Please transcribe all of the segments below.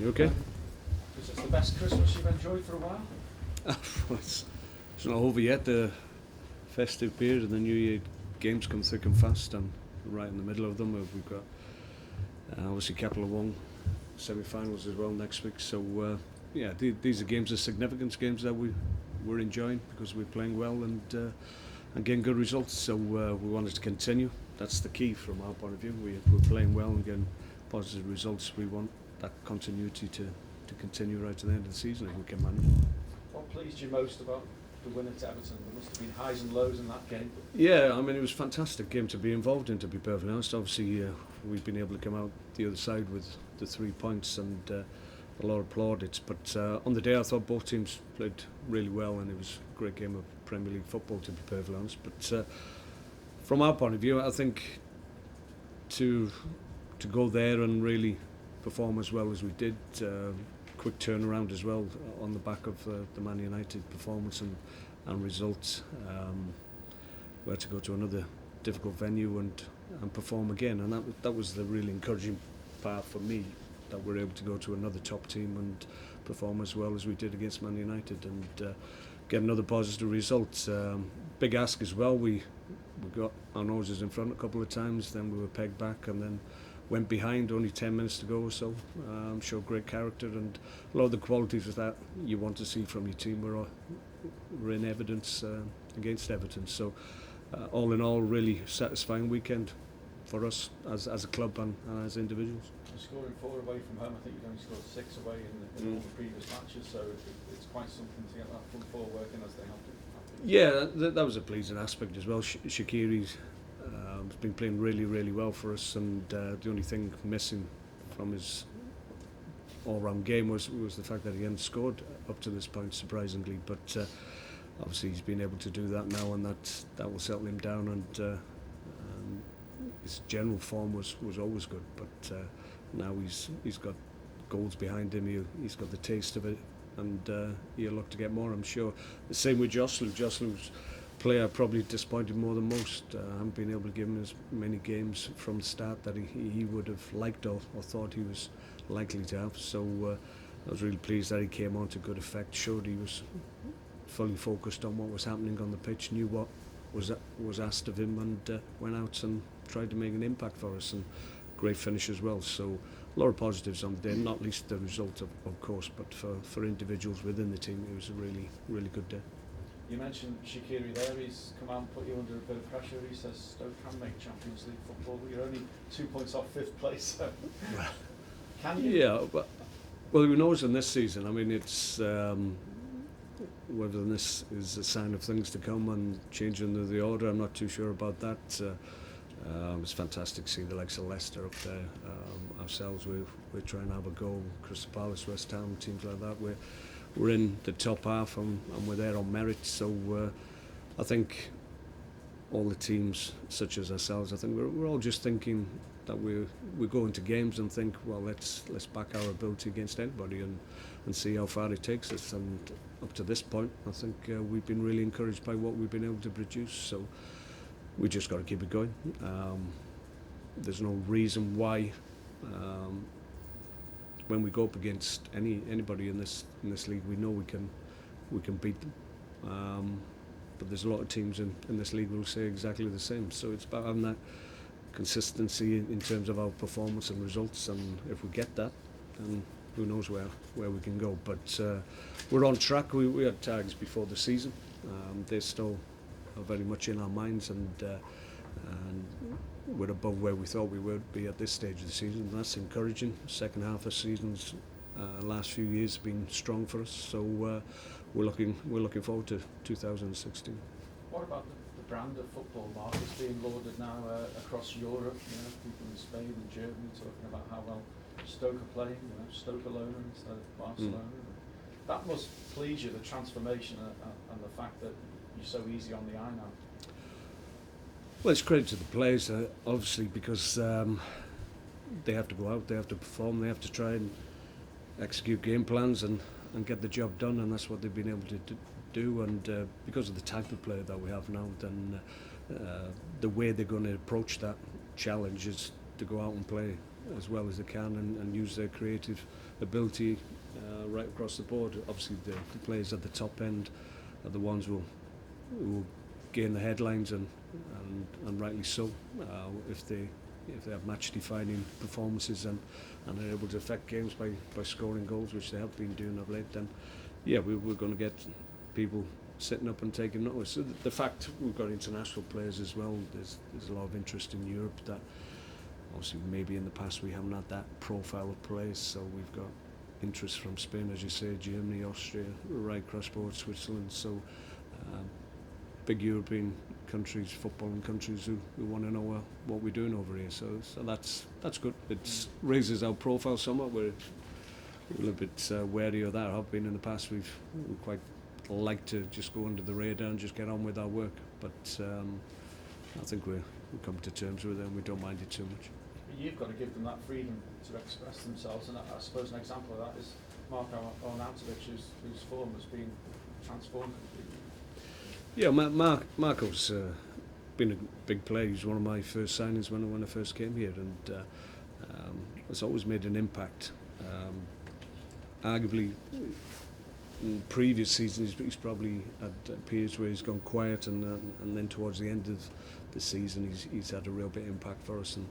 You okay? Is this the best Christmas you've enjoyed for a while? Well, it's not over yet. The festive period and the New Year games come thick and fast, and right in the middle of them we've got obviously Capital One semi-finals as well next week. So these are games of significance, games that we're enjoying because we're playing well and getting good results. So we wanted to continue. That's the key from our point of view. We're playing well and getting positive results. We want that continuity to continue right to the end of the season if we can manage. What pleased you most about the win at Everton? There must have been highs and lows in that game. Yeah, I mean, it was a fantastic game to be involved in, to be perfectly honest. Obviously, we've been able to come out the other side with the 3 points and a lot of plaudits. But on the day, I thought both teams played really well, and it was a great game of Premier League football, to be perfectly honest. But from our point of view, I think to go there and really perform as well as we did, quick turnaround as well on the back of the Man United performance and results. We had to go to another difficult venue and perform again, and that was the really encouraging part for me, that we're able to go to another top team and perform as well as we did against Man United and get another positive result. Big ask as well. We got our noses in front a couple of times, then we were pegged back and then went behind, only 10 minutes to go or so. Showed great character, and a lot of the qualities of that you want to see from your team were in evidence against Everton. So all in all, really satisfying weekend for us as a club and as individuals. You're scoring 4 away from home. I think you've only scored 6 away in all the previous matches, so it's quite something to get that front 4 working as they have to. Yeah, that was a pleasing aspect as well. Shaqiri's been playing really, really well for us, and the only thing missing from his all-round game was the fact that he hadn't scored up to this point, surprisingly. But obviously he's been able to do that now, and that will settle him down. And his general form was always good, but now he's got goals behind him. He's got the taste of it, and he'll look to get more, I'm sure. The same with Joselu. Joslu's player probably disappointed more than most. I haven't been able to give him as many games from the start that he would have liked or thought he was likely to have. So I was really pleased that he came on to good effect, showed he was fully focused on what was happening on the pitch, knew what was asked of him, and went out and tried to make an impact for us, and great finish as well. So a lot of positives on the day, not least the result of course, but for individuals within the team it was a really, really good day. You mentioned Shaqiri there. He's come out and put you under a bit of pressure. He says Stoke can make Champions League football. You're only 2 points off 5th place, so can you? Yeah, but well, who knows in this season? I mean, it's whether this is a sign of things to come and changing of the order, I'm not too sure about that. It's fantastic to see the likes of Leicester up there. Ourselves, we're trying to have a go. Crystal Palace, West Ham, teams like that. We're in the top half and we're there on merit. So I think all the teams, such as ourselves, I think we're all just thinking that we go into games and think, well, let's back our ability against anybody and see how far it takes us. And up to this point, I think we've been really encouraged by what we've been able to produce. So we just got to keep it going. There's no reason why when we go up against anybody in this league, we know we can beat them. But there's a lot of teams in this league who will say exactly the same. So it's about having that consistency in terms of our performance and results, and if we get that, then who knows where we can go. But we're on track. We had tags before the season. They still are very much in our minds, and we're above where we thought we would be at this stage of the season, and that's encouraging. Second half of seasons, last few years have been strong for us, so we're looking forward to 2016. What about the brand of football, Mark? It's being lauded now across Europe. People in Spain and Germany talking about how well Stoke are playing. Stoke alone instead of Barcelona. That must please you, the transformation and the fact that you're so easy on the eye now. Well, it's credit to the players, obviously, because they have to go out, they have to perform, they have to try and execute game plans and get the job done, and that's what they've been able to do. And because of the type of player that we have now, then the way they're going to approach that challenge is to go out and play as well as they can and use their creative ability right across the board. Obviously the players at the top end are the ones who will gain the headlines and rightly so if they have match defining performances and are able to affect games by scoring goals, which they have been doing of late, then yeah, we're going to get people sitting up and taking notice. So the fact we've got international players as well, there's a lot of interest in Europe that obviously maybe in the past we haven't had that profile of players, so we've got interest from Spain, as you say, Germany, Austria, right across board, Switzerland, so big European countries, footballing countries who want to know what we're doing over here, so that's good. It raises our profile somewhat. We're a little bit wary of that. I've been in the past, we quite like to just go under the radar and just get on with our work, but I think we've come to terms with it and we don't mind it too much. You've got to give them that freedom to express themselves, and I suppose an example of that is Mark Hughes, whose form has been transformed completely. Yeah, Marco's been a big player. He's one of my first signings when I first came here, and has always made an impact. Arguably, in previous seasons, he's probably had periods where he's gone quiet, and then towards the end of the season, he's had a real bit of impact for us and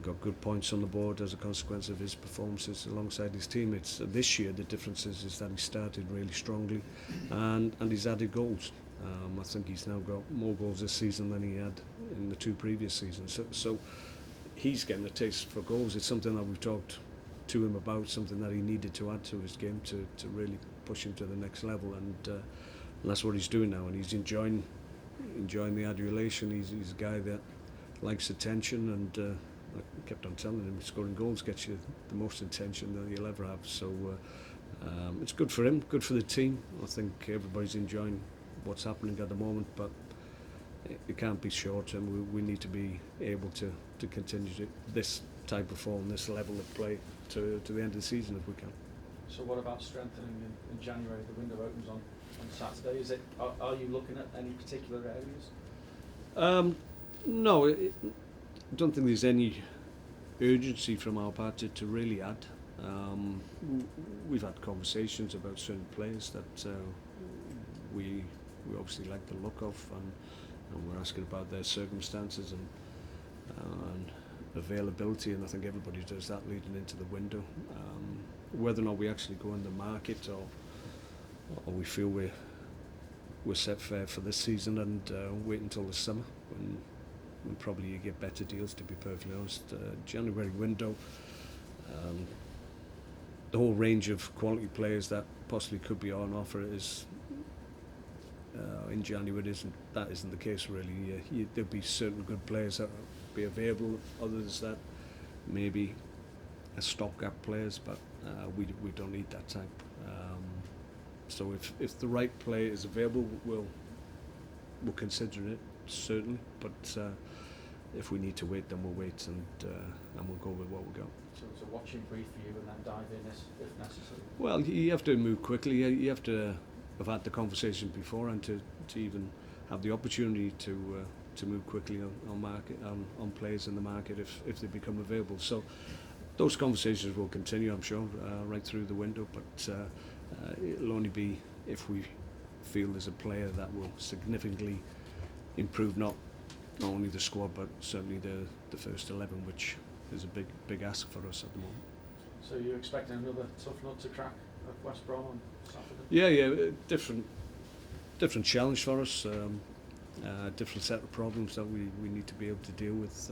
got good points on the board as a consequence of his performances alongside his teammates. This year, the difference is that he started really strongly, and he's added goals. I think he's now got more goals this season than he had in the two previous seasons. So he's getting a taste for goals. It's something that we've talked to him about, something that he needed to add to his game to really push him to the next level, and that's what he's doing now, and he's enjoying the adulation. He's a guy that likes attention, and I kept on telling him scoring goals gets you the most attention that you'll ever have, so it's good for him, good for the team. I think everybody's enjoying what's happening at the moment, but it can't be short term. We need to be able to continue this type of form, this level of play to the end of the season if we can. So what about strengthening in January? The window opens on Saturday. Are you looking at any particular areas? No, I don't think there's any urgency from our part to really add. We've had conversations about certain players that we obviously like the look of, and we're asking about their circumstances and availability, and I think everybody does that leading into the window. Whether or not we actually go on the market or we feel we're set fair for this season and wait until the summer when probably you get better deals, to be perfectly honest. January window, the whole range of quality players that possibly could be on offer is in January isn't the case really. There'll be certain good players that will be available, others that maybe are stopgap players, but we don't need that type. So if the right player is available, we'll consider it, certainly, but if we need to wait, then we'll wait, and we'll go with what we got. So it's a watching brief for you and then dive in if necessary? Well, you have to move quickly. You have to have had the conversation before and to even have the opportunity to move quickly on players in the market if they become available. So those conversations will continue, I'm sure, right through the window, but it'll only be if we feel there's a player that will significantly improve not only the squad but certainly the first 11, which is a big ask for us at the moment. So you're expecting another tough nut to crack at West Brom on Saturday? Yeah, different challenge for us, different set of problems that we need to be able to deal with.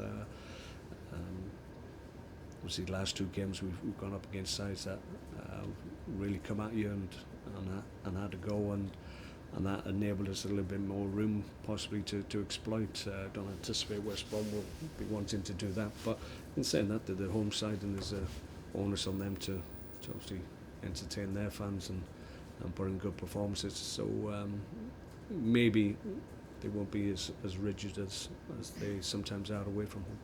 Obviously the last two games we've gone up against sides that really come at you and had a go, and that enabled us a little bit more room possibly to exploit. Don't anticipate West Brom will be wanting to do that, but in saying that, they're the home side and there's a onus on them to obviously entertain their fans and put in good performances, so maybe they won't be as rigid as they sometimes are away from home.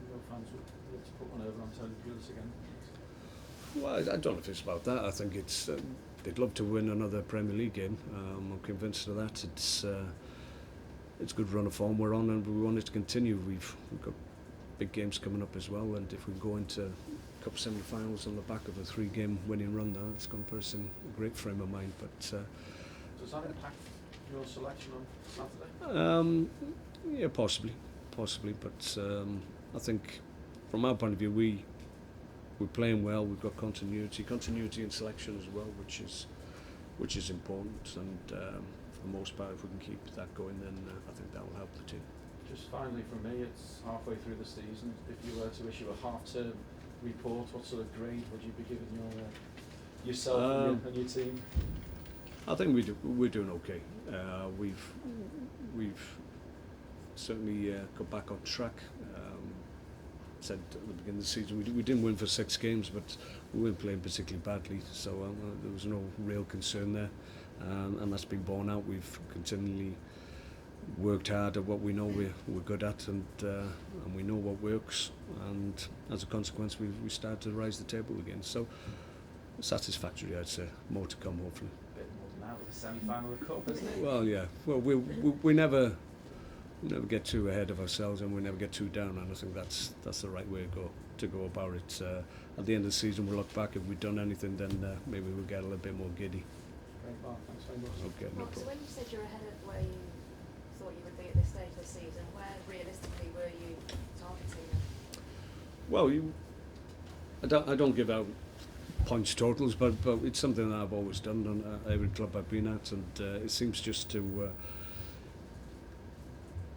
Your fans would love to put one over on Tony Pulis again? Well, I don't know if it's about that. I think it's they'd love to win another Premier League game. I'm convinced of that. It's a good run of form we're on, and we want it to continue. We've got big games coming up as well, and if we go into Cup semi-finals on the back of a 3-game winning run, that's going to put us in a great frame of mind. But does that impact your selection on Saturday? Yeah, possibly, but I think from our point of view, we're playing well. We've got continuity in selection as well, which is important. And for the most part, if we can keep that going, then I think that will help the team. Just finally, from me, it's halfway through the season. If you were to issue a half-term report, what sort of grade would you be giving yourself and your team? I think we're doing okay. We've certainly got back on track. Said at the beginning of the season we didn't win for 6 games, but we weren't playing particularly badly, so there was no real concern there, and that's been borne out. We've continually worked hard at what we know we're good at, and we know what works, and as a consequence we started to rise the table again. So satisfactory, I'd say. More to come, hopefully. A bit more than that with the semi-final of the Cup, isn't it? Well, yeah. Well, we never get too ahead of ourselves, and we never get too down, and I think that's the right way to go about it. At the end of the season, we'll look back. If we've done anything, then maybe we'll get a little bit more giddy. Great, Mark. Thanks very much. Okay, no Mark, so problem. when you said you're ahead of where you thought you would be at this stage of the season, where realistically were you targeting? Well, I don't give out points totals, but it's something that I've always done on every club I've been at, and it seems just to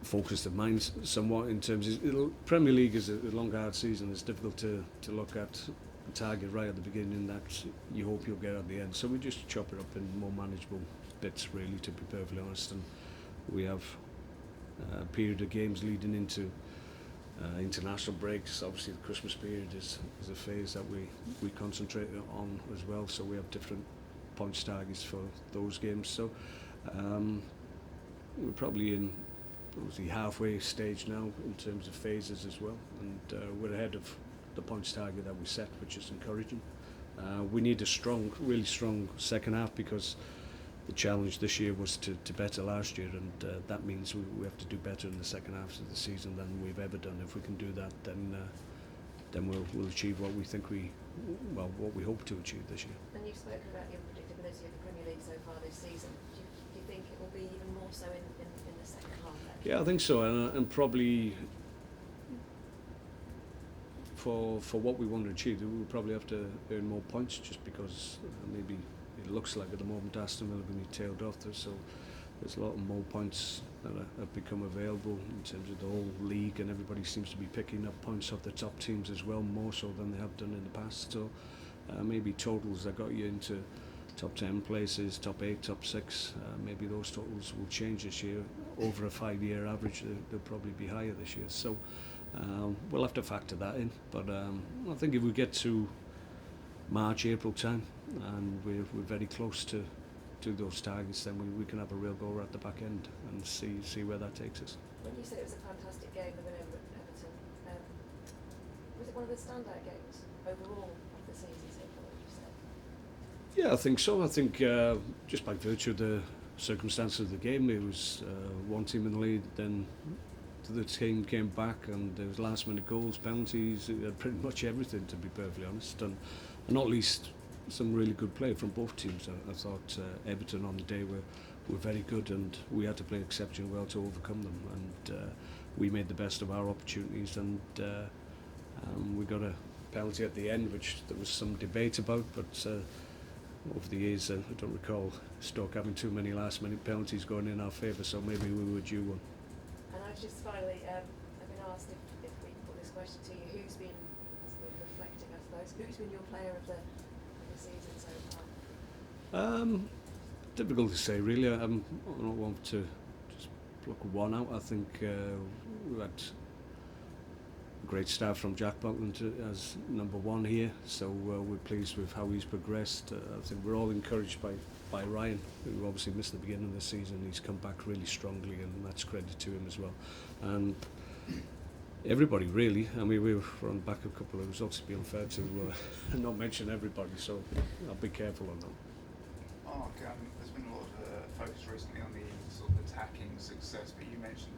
focus the mind somewhat in terms of Premier League is a long hard season. It's difficult to look at a target right at the beginning that you hope you'll get at the end, so we just chop it up in more manageable bits, really, to be perfectly honest. And we have a period of games leading into international breaks. Obviously the Christmas period is a phase that we concentrate on as well, so we have different points targets for those games. So we're probably in obviously halfway stage now in terms of phases as well, and we're ahead of the points target that we set, which is encouraging. We need a really strong second half, because the challenge this year was to better last year, and that means we have to do better in the second half of the season than we've ever done. If we can do that, then we'll achieve what we hope to achieve this year. And you've spoken about the unpredictability of the Premier League so far this season. Do you think it will be even more so in the second half then? Yeah, I think so, and probably for what we want to achieve, we'll probably have to earn more points, just because maybe it looks like at the moment Aston Villa are going to be tailed off there, so there's a lot more points that have become available in terms of the whole league, and everybody seems to be picking up points off the top teams as well, more so than they have done in the past. So maybe totals that got you into top 10 places, top 8, top 6, maybe those totals will change this year. Over a 5-year average, they'll probably be higher this year. So we'll have to factor that in. But I think if we get to March, April time, and we're very close to those targets, then we can have a real go at the back end and see where that takes us. When you said it was a fantastic game, the win over Everton, was it one of the standout games overall of the season so far, would you say? Yeah, I think so. I think just by virtue of the circumstances of the game, it was one team in the lead, then the team came back, and there was last minute goals, penalties, pretty much everything, to be perfectly honest, and not least some really good play from both teams. I thought Everton on the day were very good, and we had to play exceptionally well to overcome them, and we made the best of our opportunities, and we got a penalty at the end, which there was some debate about, but over the years I don't recall Stoke having too many last minute penalties going in our favour, so maybe we were due one. And I was just finally, I've been asked if we put this question to you, who's been, as we're reflecting I suppose, who's been your player of the season so far? Difficult to say, really. I don't want to just pluck one out. I think we had a great start from Jack Buckland as number 1 here, so we're pleased with how he's progressed. I think we're all encouraged by Ryan, who obviously missed the beginning of the season. He's come back really strongly, and that's credit to him as well. And everybody, really. I mean, we were on back a couple of results. It'd be unfair to not mention everybody, so I'll be careful on that. Mark, there's been a lot of focus recently on the sort of attacking success, but you mentioned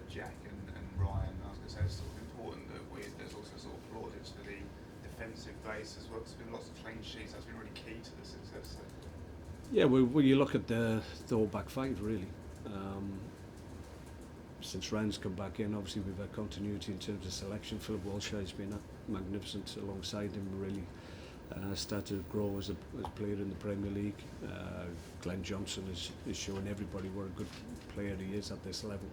Jack and Ryan. I was going to say, it's sort of important that there's also sort of plaudits for the defensive base as well. There's been lots of clean sheets. That's been really key to the success. So. Yeah, well, you look at the whole back five really. Since Ryan's come back in, obviously we've had continuity in terms of selection. Philip Walshire's been magnificent alongside him, really started to grow as a player in the Premier League. Glenn Johnson is showing everybody what a good player he is at this level.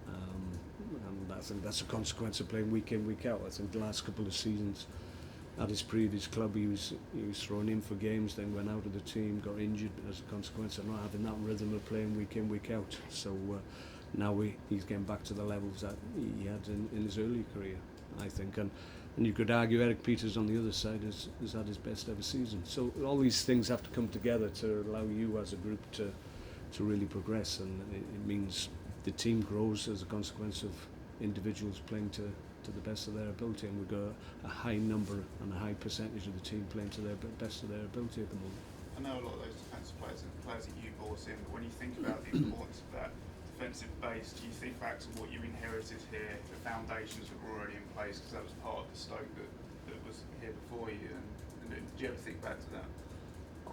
And I think that's a consequence of playing week in, week out. I think the last couple of seasons at his previous club he was thrown in for games, then went out of the team, got injured as a consequence of not having that rhythm of playing week in, week out. So now he's getting back to the levels that he had in his early career, I think. And you could argue Eric Peters on the other side has had his best ever season. So all these things have to come together to allow you as a group to really progress, and it means the team grows as a consequence of individuals playing to the best of their ability, and we've got a high number and a high percentage of the team playing to their best of their ability at the moment. I know a lot of those defensive players and players that you brought in, but when you think about the importance of that defensive base, do you think back to what you inherited here, the foundations that were already in place, because that was part of the Stoke that was here before you, and do you ever think back to that?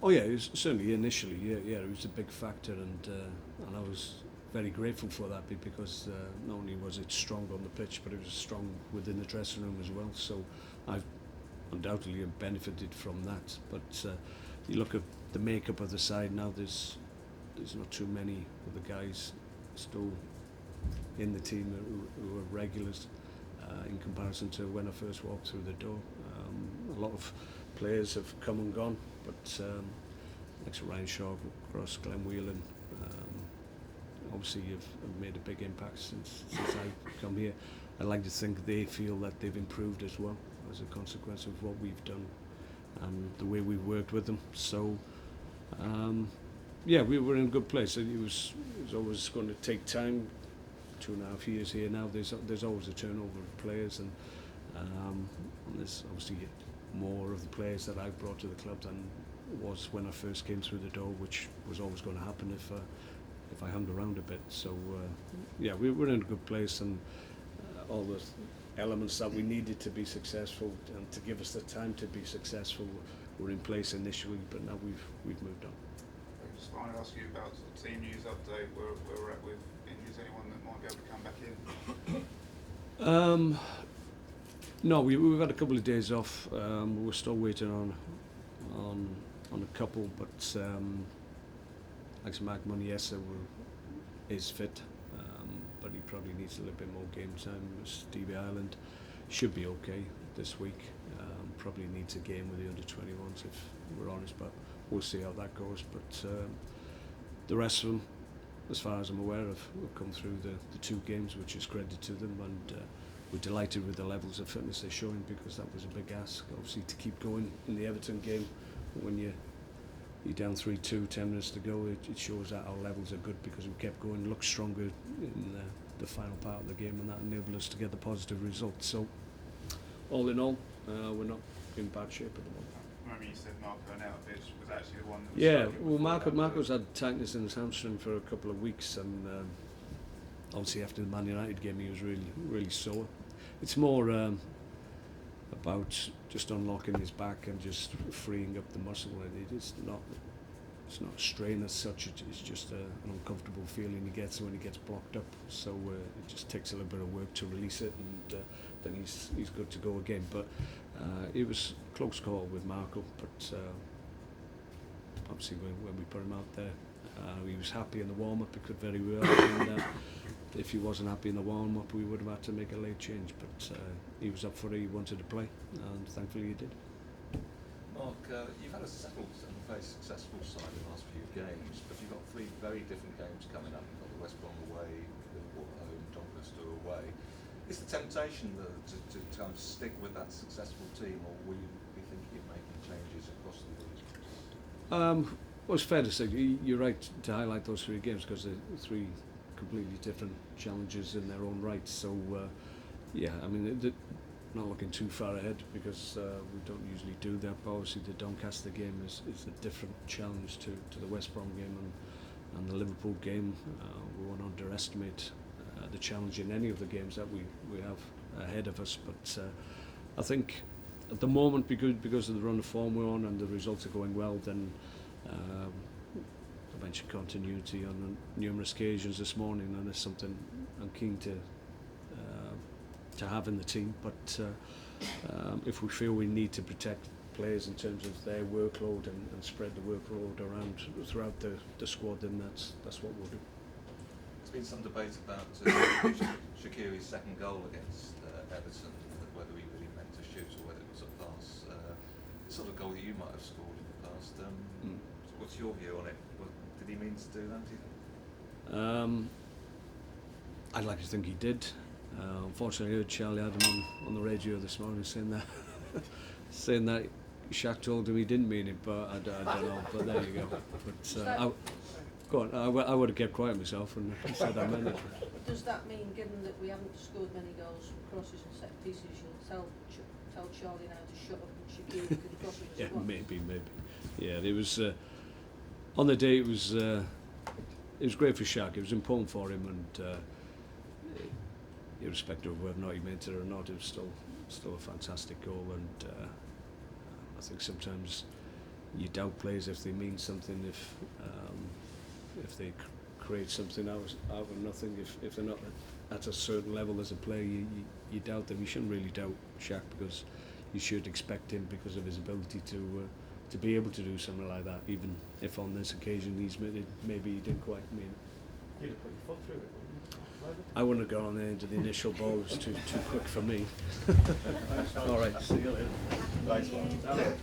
Oh yeah, it was certainly initially, yeah, it was a big factor, and I was very grateful for that because not only was it strong on the pitch, but it was strong within the dressing room as well. So I've undoubtedly benefited from that. But you look at the makeup of the side now. There's not too many of the guys still in the team who are regulars in comparison to when I first walked through the door. A lot of players have come and gone, but like Ryan Shaw, Cross, Glenn Whelan, obviously have made a big impact since I've come here. I like to think they feel that they've improved as well as a consequence of what we've done and the way we've worked with them. So yeah, we were in a good place. It was always going to take time. 2.5 years here now. There's always a turnover of players, and there's obviously more of the players that I've brought to the club than was when I first came through the door, which was always going to happen if I hung around a bit. So yeah, we were in a good place, and all the elements that we needed to be successful and to give us the time to be successful were in place initially, but now we've moved on. I just want to ask you about sort of team news update, where we're at with injuries, anyone that might be able to come back in? No, we've had a couple of days off. We're still waiting on a couple, but like Mark Hughes is fit, but he probably needs a little bit more game time. Stevie Ireland should be okay this week. Probably needs a game with the under-21s if we're honest, but we'll see how that goes. But the rest of them, as far as I'm aware of, have come through the 2 games, which is credit to them, and we're delighted with the levels of fitness they're showing, because that was a big ask, obviously, to keep going in the Everton game. When you're down 3-2, 10 minutes to go, it shows that our levels are good because we kept going, looked stronger in the final part of the game, and that enabled us to get the positive result. So all in all, we're not in bad shape at the moment. I remember you said Mark Hughes was actually the one that was well, Marco's had tightness in his hamstring for a couple of weeks, and obviously after the Man United game he was really sore. It's more about just unlocking his back and just freeing up the muscle. It's not a strain as such. It's just an uncomfortable feeling he gets when he gets blocked up. So it just takes a little bit of work to release it, and then he's good to go again. But it was a close call with Marco, but obviously when we put him out there, he was happy in the warm-up. He could very well, and if he wasn't happy in the warm-up, we would have had to make a late change. But he was up for it. He wanted to play, and thankfully he did. Mark, you've had a settled and very successful side in the last few games, but you've got 3 very different games coming up. You've got the West Brom away, Liverpool at home, Doncaster away. Is the temptation to kind of stick with that successful team, or will you be thinking of making changes across the league? Well, it's fair to say you're right to highlight those 3 games, because they're 3 completely different challenges in their own right. So yeah, I mean, not looking too far ahead, because we don't usually do that, but obviously the Doncaster game is a different challenge to the West Brom game and the Liverpool game. We won't underestimate the challenge in any of the games that we have ahead of us. But I think at the moment, because of the run of form we're on and the results are going well, then I mentioned continuity on numerous occasions this morning, and it's something I'm keen to have in the team. But if we feel we need to protect players in terms of their workload and spread the workload around throughout the squad, then that's what we'll do. There's been some debate about Shaqiri's second goal against Everton, whether he really meant to shoot or whether it was a pass. The sort of goal that you might have scored in the past. What's your view on it? Did he mean to do that, do you think? I'd like to think he did. Unfortunately, I heard Charlie Adam on the radio this morning saying that Shaq told him he didn't mean it, but I don't know. But there you go. But go on. I would have kept quiet myself and said I meant it. Does that mean, given that we haven't scored many goals from crosses and set pieces, you'll tell Charlie now to shut up and Shaqiri could cross it? Yeah, maybe. Yeah, it was on the day. It was great for Shaq. It was important for him, and irrespective of whether or not he meant it or not, it was still a fantastic goal. And I think sometimes you doubt players if they mean something, if they create something out of nothing, if they're not at a certain level as a player, you doubt them. You shouldn't really doubt Shaq, because you should expect him, because of his ability to be able to do something like that, even if on this occasion maybe he didn't quite mean it. You'd have put your foot through it, wouldn't you? I wouldn't have gone on there into the initial ball. It was too quick for me. All right, see you later. Thanks, Mark.